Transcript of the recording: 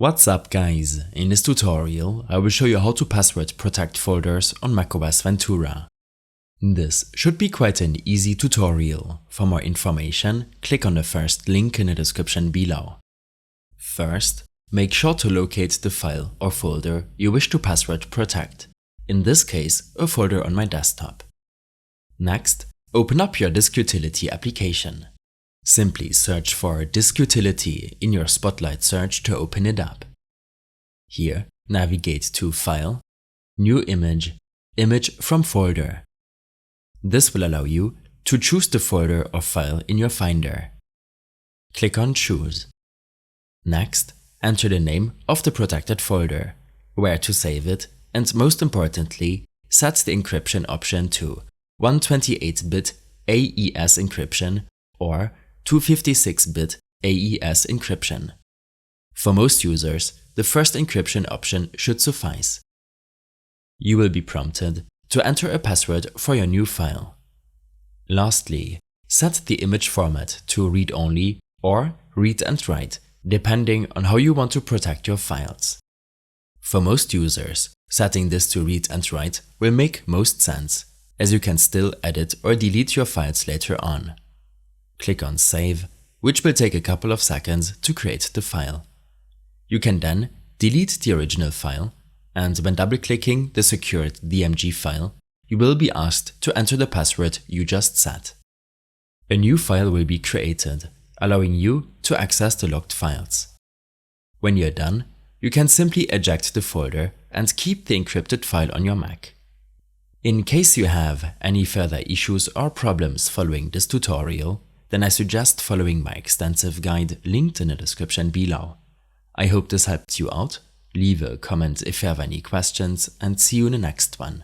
What's up guys, in this tutorial I will show you how to password protect folders on Mac OS Ventura. This should be quite an easy tutorial. For more information, click on the first link in the description below. First, make sure to locate the file or folder you wish to password protect, in this case a folder on my desktop. Next, open up your disk utility application. Simply search for disk utility in your Spotlight search to open it up. Here, navigate to File, New Image, Image from Folder. This will allow you to choose the folder or file in your Finder. Click on Choose. Next, enter the name of the protected folder, where to save it, and most importantly, set the encryption option to 128-bit AES encryption or 256-bit AES encryption. For most users, the first encryption option should suffice. You will be prompted to enter a password for your new file. Lastly, set the image format to read-only or read and write, depending on how you want to protect your files. For most users, setting this to read and write will make most sense, as you can still edit or delete your files later on. Click on Save, which will take a couple of seconds to create the file. You can then delete the original file, and when double-clicking the secured DMG file, you will be asked to enter the password you just set. A new file will be created, allowing you to access the locked files. When you're done, you can simply eject the folder and keep the encrypted file on your Mac. In case you have any further issues or problems following this tutorial, then I suggest following my extensive guide linked in the description below. I hope this helped you out. Leave a comment if you have any questions, and see you in the next one.